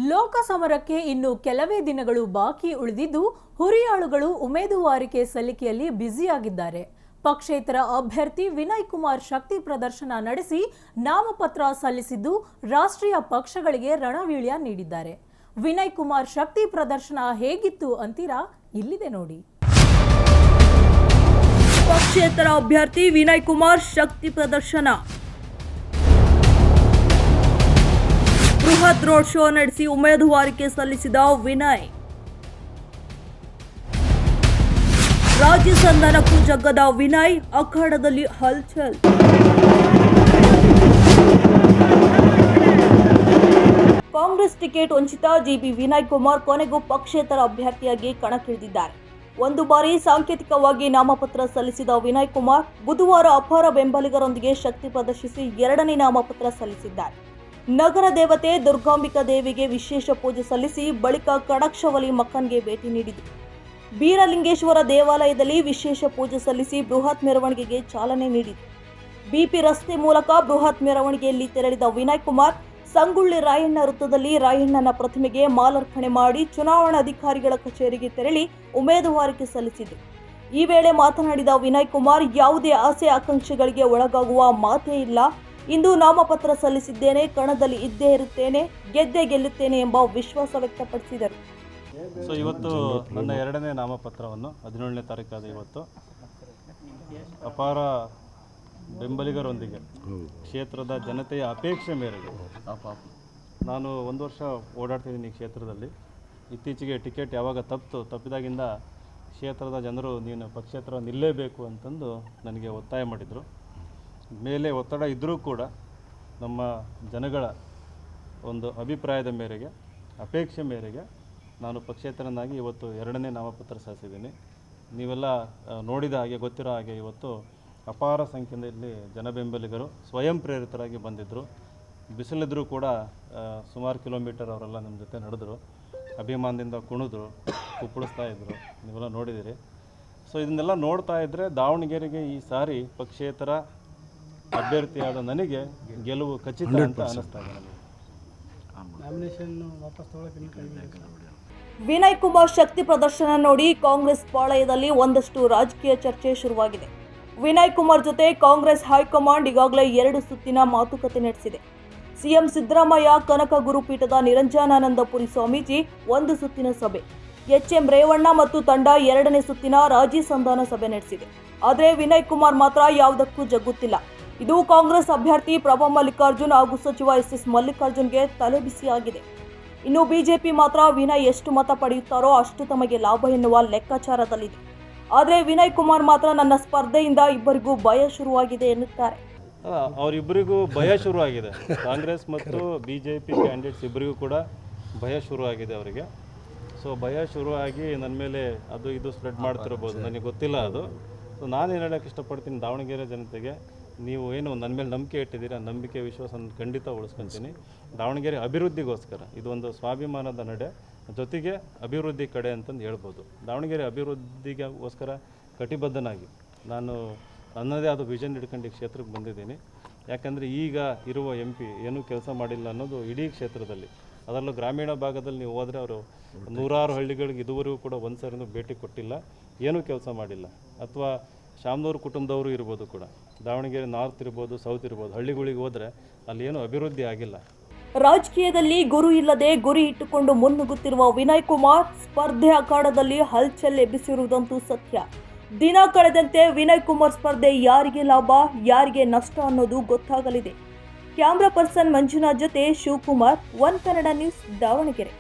ಲೋಕಸಮರಕ್ಕೆ ಇನ್ನು ಕೆಲವೇ ದಿನಗಳು ಬಾಕಿ ಉಳಿದಿದ್ದು ಹುರಿಯಾಳುಗಳು ಉಮೇದುವಾರಿಕೆ ಸಲ್ಲಿಕೆಯಲ್ಲಿ ಬ್ಯುಸಿಯಾಗಿದ್ದಾರೆ. ಪಕ್ಷೇತರ ಅಭ್ಯರ್ಥಿ ವಿನಯ್ ಕುಮಾರ್ ಶಕ್ತಿ ಪ್ರದರ್ಶನ ನಡೆಸಿ ನಾಮಪತ್ರ ಸಲ್ಲಿಸಿದ್ದು ರಾಷ್ಟ್ರೀಯ ಪಕ್ಷಗಳಿಗೆ ರಣವೀಳ್ಯ ನೀಡಿದ್ದಾರೆ. ವಿನಯ್ ಕುಮಾರ್ ಶಕ್ತಿ ಪ್ರದರ್ಶನ ಹೇಗಿತ್ತು ಅಂತೀರಾ? ಇಲ್ಲಿದೆ ನೋಡಿ. ಪಕ್ಷೇತರ ಅಭ್ಯರ್ಥಿ ವಿನಯ್ ಕುಮಾರ್ ಶಕ್ತಿ ಪ್ರದರ್ಶನ. ಬೃಹತ್ ರೋಡ್ ಶೋ ನಡೆಸಿ ಉಮೇದುವಾರಿಕೆ ಸಲ್ಲಿಸಿದ ವಿನಯ್. ರಾಜ್ಯ ಸಂಧಾನಕ್ಕೂ ಜಗ್ಗದ ವಿನಯ್, ಅಖಾಡದಲ್ಲಿ ಹಲ್ಚಲ್. ಕಾಂಗ್ರೆಸ್ ಟಿಕೆಟ್ ವಂಚಿತ ಜಿಬಿ ವಿನಯ್ ಕುಮಾರ್ ಕೊನೆಗೂ ಪಕ್ಷೇತರ ಅಭ್ಯರ್ಥಿಯಾಗಿ ಕಣಕ್ಕಿಳಿದಿದ್ದಾರೆ. ಒಂದು ಬಾರಿ ಸಾಂಕೇತಿಕವಾಗಿ ನಾಮಪತ್ರ ಸಲ್ಲಿಸಿದ ವಿನಯ್ ಕುಮಾರ್ ಬುಧವಾರ ಅಪಾರ ಬೆಂಬಲಿಗರೊಂದಿಗೆ ಶಕ್ತಿ ಪ್ರದರ್ಶಿಸಿ ಎರಡನೇ ನಾಮಪತ್ರ ಸಲ್ಲಿಸಿದ್ದಾರೆ. ನಗರ ದೇವತೆ ದುರ್ಗಾಂಬಿಕಾ ದೇವಿಗೆ ವಿಶೇಷ ಪೂಜೆ ಸಲ್ಲಿಸಿ ಬಳಿಕ ಕಡಕ್ಷವಲಿ ಮಕ್ಕನ್ಗೆ ಭೇಟಿ ನೀಡಿದರು. ಬೀರಲಿಂಗೇಶ್ವರ ದೇವಾಲಯದಲ್ಲಿ ವಿಶೇಷ ಪೂಜೆ ಸಲ್ಲಿಸಿ ಬೃಹತ್ ಮೆರವಣಿಗೆಗೆ ಚಾಲನೆ ನೀಡಿದರು. ಬಿಪಿ ರಸ್ತೆ ಮೂಲಕ ಬೃಹತ್ ಮೆರವಣಿಗೆಯಲ್ಲಿ ತೆರಳಿದ ವಿನಯ್ ಕುಮಾರ್ ಸಂಗೊಳ್ಳಿ ರಾಯಣ್ಣ ವೃತ್ತದಲ್ಲಿ ರಾಯಣ್ಣನ ಪ್ರತಿಮೆಗೆ ಮಾಲಾರ್ಪಣೆ ಮಾಡಿ ಚುನಾವಣಾಧಿಕಾರಿಗಳ ಕಚೇರಿಗೆ ತೆರಳಿ ಉಮೇದುವಾರಿಕೆ ಸಲ್ಲಿಸಿದರು. ಈ ವೇಳೆ ಮಾತನಾಡಿದ ವಿನಯ್ ಕುಮಾರ್, ಯಾವುದೇ ಆಸೆ ಆಕಾಂಕ್ಷೆಗಳಿಗೆ ಒಳಗಾಗುವ ಮಾತೇ ಇಲ್ಲ. ಇಂದು ನಾಮಪತ್ರ ಸಲ್ಲಿಸಿದ್ದೇನೆ, ಕಣದಲ್ಲಿ ಇದ್ದೇ ಇರುತ್ತೇನೆ, ಗೆದ್ದೇ ಗೆಲ್ಲುತ್ತೇನೆ ಎಂಬ ವಿಶ್ವಾಸ ವ್ಯಕ್ತಪಡಿಸಿದರು. ಇವತ್ತು ನನ್ನ ಎರಡನೇ ನಾಮಪತ್ರವನ್ನು 17ನೇ ತಾರೀಕಾದ ಇವತ್ತು ಅಪಾರ ಬೆಂಬಲಿಗರೊಂದಿಗೆ ಕ್ಷೇತ್ರದ ಜನತೆಯ ಅಪೇಕ್ಷೆ ಮೇರೆಗೆ ನಾನು 1 ವರ್ಷ ಓಡಾಡ್ತಿದ್ದೀನಿ ಈ ಕ್ಷೇತ್ರದಲ್ಲಿ. ಇತ್ತೀಚೆಗೆ ಟಿಕೆಟ್ ಯಾವಾಗ ತಪ್ಪಿದಾಗಿಂದ ಕ್ಷೇತ್ರದ ಜನರು ನೀನು ಪಕ್ಷೇತರ ನಿಲ್ಲೇಬೇಕು ಅಂತಂದು ನನಗೆ ಒತ್ತಾಯ ಮಾಡಿದರು. ಮೇಲೆ ಒತ್ತಡ ಇದ್ದರೂ ಕೂಡ ನಮ್ಮ ಜನಗಳ ಒಂದು ಅಭಿಪ್ರಾಯದ ಮೇರೆಗೆ, ಅಪೇಕ್ಷೆ ಮೇರೆಗೆ ನಾನು ಪಕ್ಷೇತರನಾಗಿ ಇವತ್ತು ಎರಡನೇ ನಾಮಪತ್ರ ಸಲ್ಲಿಸಿದ್ದೀನಿ. ನೀವೆಲ್ಲ ನೋಡಿದ ಹಾಗೆ, ಗೊತ್ತಿರೋ ಹಾಗೆ ಇವತ್ತು ಅಪಾರ ಸಂಖ್ಯೆಯಲ್ಲಿ ಬೆಂಬಲಿಗರು ಸ್ವಯಂ ಪ್ರೇರಿತರಾಗಿ ಬಂದಿದ್ದರು. ಬಿಸಿಲಿದ್ದರೂ ಕೂಡ ಸುಮಾರು ಕಿಲೋಮೀಟರ್ ಅವರೆಲ್ಲ ನಮ್ಮ ಜೊತೆ ನಡೆದರು, ಅಭಿಮಾನದಿಂದ ಕುಣಿದ್ರು, ಕುಪ್ಪಳಿಸ್ತಾ ಇದ್ದರು. ನೀವೆಲ್ಲ ನೋಡಿದ್ದೀರಿ. ಇದನ್ನೆಲ್ಲ ನೋಡ್ತಾ ಇದ್ದರೆ ದಾವಣಗೆರೆಗೆ ಈ ಸಾರಿ ಪಕ್ಷೇತರ ಅಭ್ಯರ್ಥಿಯಾದ ನನಗೆ ಗೆಲುವು ಖಚಿತ ಅಂತ ಅನ್ನಿಸ್ತಾ ಇದೆ. ವಿನಯ್ ಕುಮಾರ್ ಶಕ್ತಿ ಪ್ರದರ್ಶನ ನೋಡಿ ಕಾಂಗ್ರೆಸ್ ಪಾಳಯದಲ್ಲಿ ಒಂದಷ್ಟು ರಾಜಕೀಯ ಚರ್ಚೆ ಶುರುವಾಗಿದೆ. ವಿನಯ್ ಕುಮಾರ್ ಜೊತೆ ಕಾಂಗ್ರೆಸ್ ಹೈಕಮಾಂಡ್ ಈಗಾಗಲೇ 2 ಸುತ್ತಿನ ಮಾತುಕತೆ ನಡೆಸಿದೆ. ಸಿಎಂ ಸಿದ್ದರಾಮಯ್ಯ, ಕನಕ ಗುರುಪೀಠದ ನಿರಂಜನಾನಂದಪುರಿ ಸ್ವಾಮೀಜಿ 1 ಸುತ್ತಿನ ಸಭೆ, ಎಚ್ಎಂ ರೇವಣ್ಣ ಮತ್ತು ತಂಡ 2ನೇ ಸುತ್ತಿನ ರಾಜಿ ಸಂಧಾನ ಸಭೆ ನಡೆಸಿದೆ. ಆದರೆ ವಿನಯ್ ಕುಮಾರ್ ಮಾತ್ರ ಯಾವುದಕ್ಕೂ ಜಗ್ಗುತ್ತಿಲ್ಲ. ಇದು ಕಾಂಗ್ರೆಸ್ ಅಭ್ಯರ್ಥಿ ಪ್ರಭಾ ಮಲ್ಲಿಕಾರ್ಜುನ್ ಹಾಗೂ ಸಚಿವ ಎಸ್ ಮಲ್ಲಿಕಾರ್ಜುನ್ಗೆ ತಲೆಬಿಸಿಯಾಗಿದೆ. ಇನ್ನು ಬಿಜೆಪಿ ಮಾತ್ರ ವಿನಯ್ ಎಷ್ಟು ಮತ ಪಡೆಯುತ್ತಾರೋ ಅಷ್ಟು ತಮಗೆ ಲಾಭ ಎನ್ನುವ ಲೆಕ್ಕಾಚಾರದಲ್ಲಿದೆ. ಆದರೆ ವಿನಯ್ ಕುಮಾರ್ ಮಾತ್ರ ನನ್ನ ಸ್ಪರ್ಧೆಯಿಂದ ಇಬ್ಬರಿಗೂ ಭಯ ಶುರುವಾಗಿದೆ ಎನ್ನುತ್ತಾರೆ. ಅವರಿಬ್ಬರಿಗೂ ಭಯ ಶುರುವಾಗಿದೆ. ಕಾಂಗ್ರೆಸ್ ಮತ್ತು ಬಿಜೆಪಿ ಕ್ಯಾಂಡಿಡೇಟ್ಸ್ ಇಬ್ಬರಿಗೂ ಕೂಡ ಭಯ ಶುರುವಾಗಿದೆ ಅವರಿಗೆ. ಭಯ ಶುರುವಾಗಿ ನನ್ನ ಮೇಲೆ ಅದು ಇದು ಸ್ಪ್ರೆಡ್ ಮಾಡ್ತಿರ್ಬೋದು, ನನಗೆ ಗೊತ್ತಿಲ್ಲ ಅದು. ನಾನೇನು ಹೇಳೋಕ್ಕೆ ಇಷ್ಟಪಡ್ತೀನಿ ದಾವಣಗೆರೆ ಜನತೆಗೆ, ನೀವು ಏನು ನನ್ನ ಮೇಲೆ ನಂಬಿಕೆ ಇಟ್ಟಿದ್ದೀರಿ, ಆ ನಂಬಿಕೆ ವಿಶ್ವಾಸನ ಖಂಡಿತ ಉಳಿಸ್ಕೊತೀನಿ. ದಾವಣಗೆರೆ ಅಭಿವೃದ್ಧಿಗೋಸ್ಕರ ಇದೊಂದು ಸ್ವಾಭಿಮಾನದ ನಡೆ, ಜೊತೆಗೆ ಅಭಿವೃದ್ಧಿ ಕಡೆ ಅಂತಂದು ಹೇಳ್ಬೋದು. ದಾವಣಗೆರೆ ಅಭಿವೃದ್ಧಿಗೋಸ್ಕರ ಕಟಿಬದ್ಧನಾಗಿ ನಾನು ನನ್ನದೇ ಆದ ವಿಷನ್ ಹಿಡ್ಕೊಂಡು ಈ ಕ್ಷೇತ್ರಕ್ಕೆ ಬಂದಿದ್ದೀನಿ. ಯಾಕಂದರೆ ಈಗ ಇರುವ MP ಏನೂ ಕೆಲಸ ಮಾಡಿಲ್ಲ ಅನ್ನೋದು ಇಡೀ ಕ್ಷೇತ್ರದಲ್ಲಿ, ಅದರಲ್ಲೂ ಗ್ರಾಮೀಣ ಭಾಗದಲ್ಲಿ ನೀವು ಹೋದರೆ ಅವರು 100 ಹಳ್ಳಿಗಳಿಗೆ ಇದುವರೆಗೂ ಕೂಡ ಒಂದು ಸರಿನೂ ಭೇಟಿ ಕೊಟ್ಟಿಲ್ಲ, ಏನೂ ಕೆಲಸ ಮಾಡಿಲ್ಲ. ಅಥವಾ ಶಾಮನೂರು ಕುಟುಂಬದವರು ಇರ್ಬೋದು ಕೂಡ, ದಾವಣಗೆರೆ ನಾರ್ತ್ ಇರ್ಬೋದು, ಸೌತ್ ಇರ್ಬೋದು, ಹಳ್ಳಿಗಳಿಗೆ ಹೋದರೆ ಅಲ್ಲಿ ಏನೂ ಅಭಿವೃದ್ಧಿ ಆಗಿಲ್ಲ. ರಾಜಕೀಯದಲ್ಲಿ ಗುರು ಇಲ್ಲದೆ ಗುರಿ ಇಟ್ಟುಕೊಂಡು ಮುನ್ನುಗ್ಗುತ್ತಿರುವ ವಿನಯ್ ಕುಮಾರ್ ಸ್ಪರ್ಧೆ ಅಖಾಡದಲ್ಲಿ ಹಲ್ಚಲ್ ಎಬ್ಬಿಸಿರುವುದಂತೂ ಸತ್ಯ. ದಿನ ಕಳೆದಂತೆ ವಿನಯ್ ಕುಮಾರ್ ಸ್ಪರ್ಧೆ ಯಾರಿಗೆ ಲಾಭ, ಯಾರಿಗೆ ನಷ್ಟ ಅನ್ನೋದು ಗೊತ್ತಾಗಲಿದೆ. ಕ್ಯಾಮ್ರಾ ಪರ್ಸನ್ ಮಂಜುನಾಥ್ ಜೊತೆ ಶಿವಕುಮಾರ್, ಒನ್ ಕನ್ನಡ ನ್ಯೂಸ್, ದಾವಣಗೆರೆ.